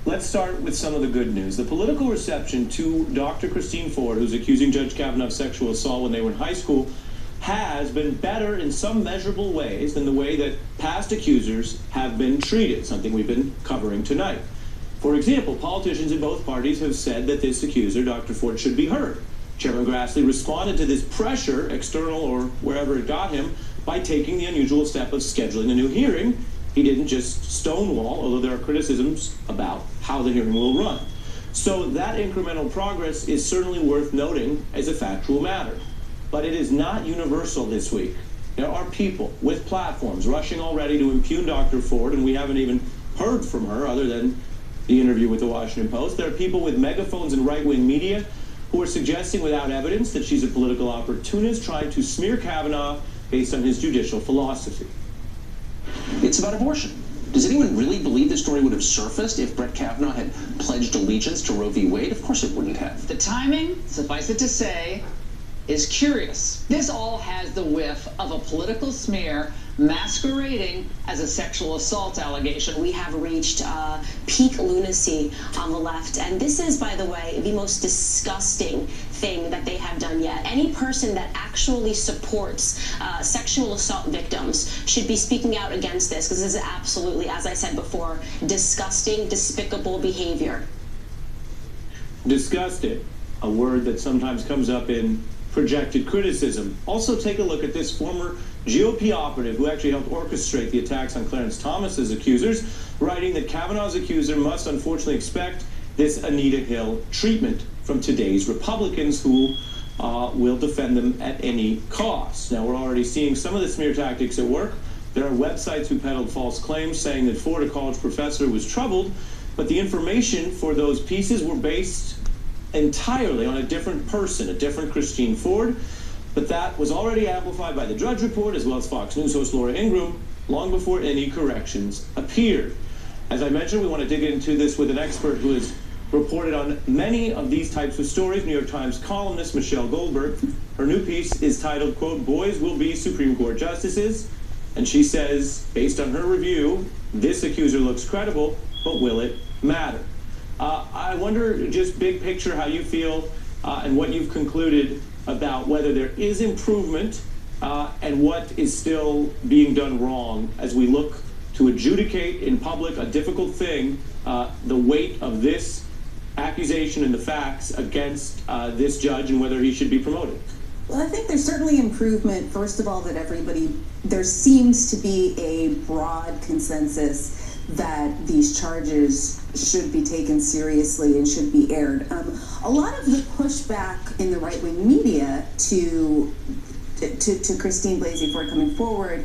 Let's start with some of the good news. The political reception to Dr. Christine Ford, who's accusing Judge Kavanaugh of sexual assault when they were in high school, has been better in some measurable ways than the way that past accusers have been treated, something we've been covering tonight. For example, politicians in both parties have said that this accuser, Dr. Ford, should be heard. Chairman Grassley responded to this pressure, external or wherever it got him, by taking the unusual step of scheduling a new hearing. He didn't just stonewall, although there are criticisms about how the hearing will run. So that incremental progress is certainly worth noting as a factual matter. But it is not universal this week. There are people with platforms rushing already to impugn Dr. Ford, and we haven't even heard from her other than the interview with the Washington Post. There are people with megaphones in right-wing media who are suggesting without evidence that she's a political opportunist trying to smear Kavanaugh based on his judicial philosophy. It's about abortion. Does anyone really believe this story would have surfaced if Brett Kavanugh had pledged allegiance to Roe v. Wade? Of course it wouldn't have. The timing, suffice it to say, is curious. This all has the whiff of a political smear masquerading as a sexual assault allegation. We have reached peak lunacy on the left, and this is, by the way, the most disgusting thing that they have done yet. Any person that actually supports sexual assault victims should be speaking out against this, because this is absolutely, as I said before, disgusting, despicable behavior. Disgusted, a word that sometimes comes up in projected criticism. Also, take a look at this former GOP operative who actually helped orchestrate the attacks on Clarence Thomas's accusers, writing that Kavanaugh's accuser must unfortunately expect this Anita Hill treatment from today's Republicans who will defend them at any cost. Now, we're already seeing some of the smear tactics at work. There are websites who peddled false claims saying that Ford, a college professor, was troubled, but the information for those pieces were based entirely on a different person, a different Christine Ford. But that was already amplified by the Drudge Report, as well as Fox News host Laura Ingraham, long before any corrections appeared. As I mentioned, we want to dig into this with an expert who has reported on many of these types of stories, New York Times columnist Michelle Goldberg. Her new piece is titled, quote, "Boys Will Be Supreme Court Justices." And she says, based on her review, this accuser looks credible, but will it matter? I wonder, just big picture, how you feel and what you've concluded about whether there is improvement and what is still being done wrong as we look to adjudicate in public a difficult thing, the weight of this accusation and the facts against this judge and whether he should be promoted. Well, I think there's certainly improvement. First of all, that there seems to be a broad consensus that these charges should be taken seriously and should be aired. A lot of the pushback in the right-wing media to Christine Blasey Ford coming forward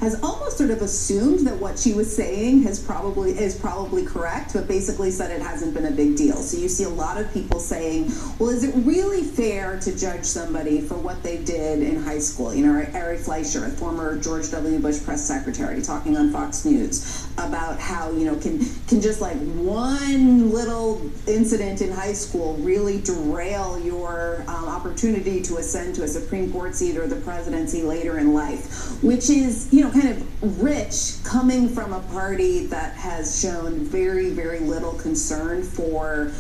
has almost sort of assumed that what she was saying is probably correct, but basically said it hasn't been a big deal. So you see a lot of people saying, well, is it really fair to judge somebody for what they did in high school? You know, Ari Fleischer, a former George W. Bush press secretary, talking on Fox News about how, you know, can just like one little incident in high school really derail your opportunity to ascend to a Supreme Court seat or the presidency later in life, which is, you know, kind of rich coming from a party that has shown very, very little concern for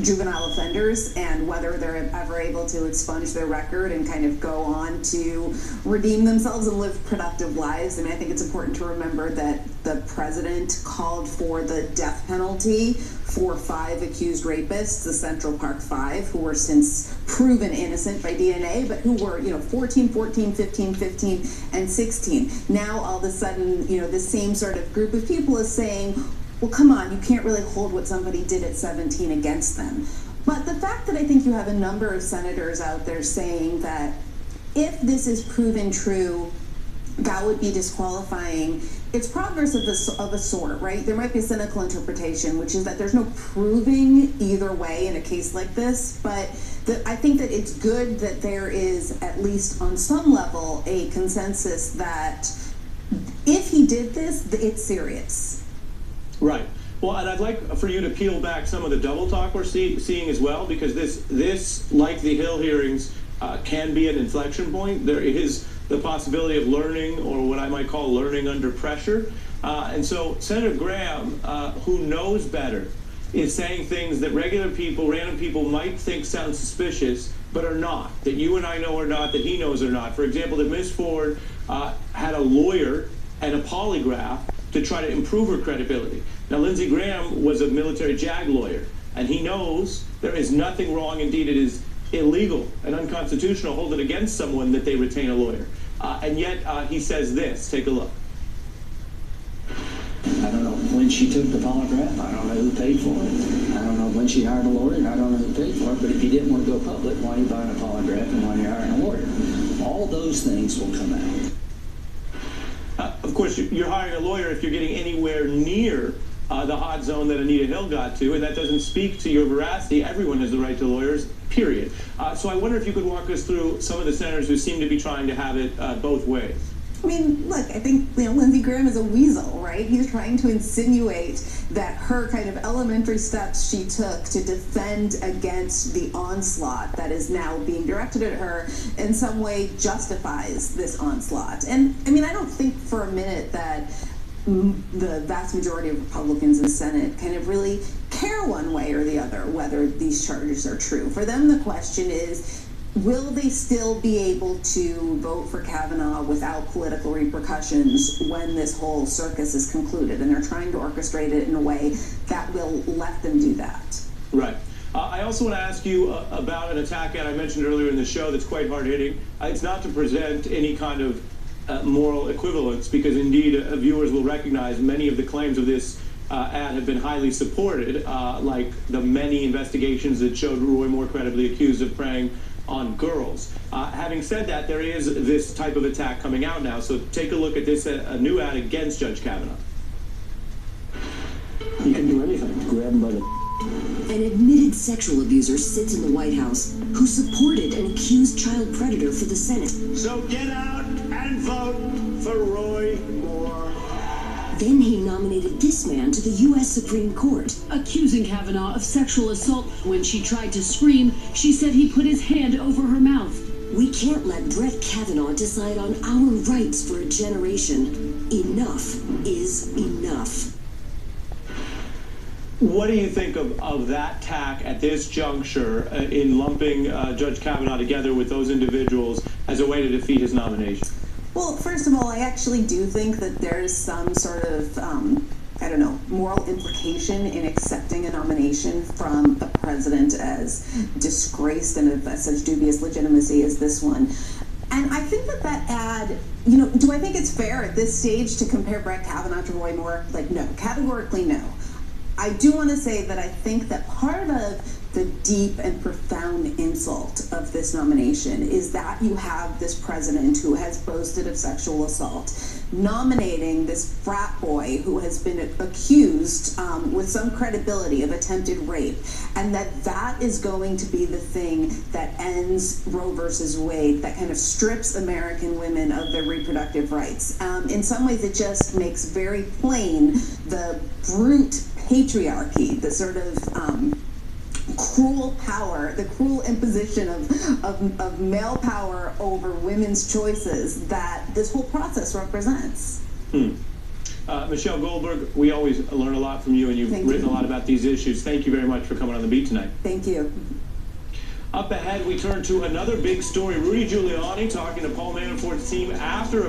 juvenile offenders and whether they're ever able to expunge their record and kind of go on to redeem themselves and live productive lives. I mean, I think it's important to remember that the president called for the death penalty for 5 accused rapists, the Central Park 5, who were since proven innocent by DNA, but who were, you know, 14, 14, 15, 15, and 16. Now, all of a sudden, you know, the same sort of group of people is saying, well, come on, you can't really hold what somebody did at 17 against them. But the fact that I think you have a number of senators out there saying that if this is proven true, that would be disqualifying, it's progress of a sort, right? There might be a cynical interpretation, which is that there's no proving either way in a case like this, but I think that it's good that there is, at least on some level, a consensus that if he did this, it's serious. Right. Well, and I'd like for you to peel back some of the double talk we're seeing as well, because this, like the Hill hearings, can be an inflection point. There is the possibility of learning, or what I might call learning under pressure. And so Senator Graham, who knows better, is saying things that regular people, random people might think sound suspicious, but are not, that you and I know are not, that he knows are not. For example, that Ms. Ford had a lawyer and a polygraph to try to improve her credibility. Now, Lindsey Graham was a military JAG lawyer, and he knows there is nothing wrong. Indeed, it is illegal and unconstitutional to hold it against someone that they retain a lawyer. And yet he says this. Take a look. I don't know when she took the polygraph. I don't know who paid for it. I don't know when she hired a lawyer, and I don't know who paid for it. But if you didn't want to go public, why are you buying a polygraph and why are you hiring a lawyer? All those things will come out. Of course, you're hiring a lawyer if you're getting anywhere near the hot zone that Anita Hill got to, and that doesn't speak to your veracity. Everyone has the right to lawyers, period. So I wonder if you could walk us through some of the senators who seem to be trying to have it both ways. I mean, look, I think, Lindsey Graham is a weasel, right? He's trying to insinuate that her kind of elementary steps she took to defend against the onslaught that is now being directed at her in some way justifies this onslaught. And, I mean, I don't think for a minute that the vast majority of Republicans in the Senate kind of really care one way or the other whether these charges are true. For them, the question is, will they still be able to vote for Kavanaugh without political repercussions when this whole circus is concluded? And they're trying to orchestrate it in a way that will let them do that. Right. I also want to ask you about an attack ad I mentioned earlier in the show that's quite hard-hitting. It's not to present any kind of moral equivalence, because indeed viewers will recognize many of the claims of this ad have been highly supported, like the many investigations that showed Roy Moore credibly accused of preying on girls. Having said that, there is this type of attack coming out now, so take a look at this, a new ad against Judge Kavanaugh. You can do anything. Grab him by the... An admitted sexual abuser sits in the White House who supported an accused child predator for the Senate. So get out and vote for Roy Moore. Then he nominated this man to the U.S. Supreme Court. Accusing Kavanaugh of sexual assault. When she tried to scream, she said he put his hand over her mouth. We can't let Brett Kavanugh decide on our rights for a generation. Enough is enough. What do you think of that tack at this juncture in lumping Judge Kavanaugh together with those individuals as a way to defeat his nomination? Well, first of all, I actually do think that there's some sort of, I don't know, moral implication in accepting a nomination from a president as disgraced and of such dubious legitimacy as this one. And I think that ad, do I think it's fair at this stage to compare Brett Kavanagh to Roy Moore? Like, no, categorically no. I do want to say that I think that part of the deep and profound insult of this nomination is that you have this president who has boasted of sexual assault nominating this frat boy who has been accused with some credibility of attempted rape, and that is going to be the thing that ends Roe versus Wade, that kind of strips American women of their reproductive rights. In some ways, it just makes very plain the brute patriarchy, the sort of cruel power, the cruel imposition of male power over women's choices that this whole process represents. Michelle Goldberg, we always learn a lot from you, and you've written a lot about these issues. Thank you very much for coming on The Beat tonight. Thank you. Up ahead, we turn to another big story. Rudy Giuliani talking to Paul Manafort's team after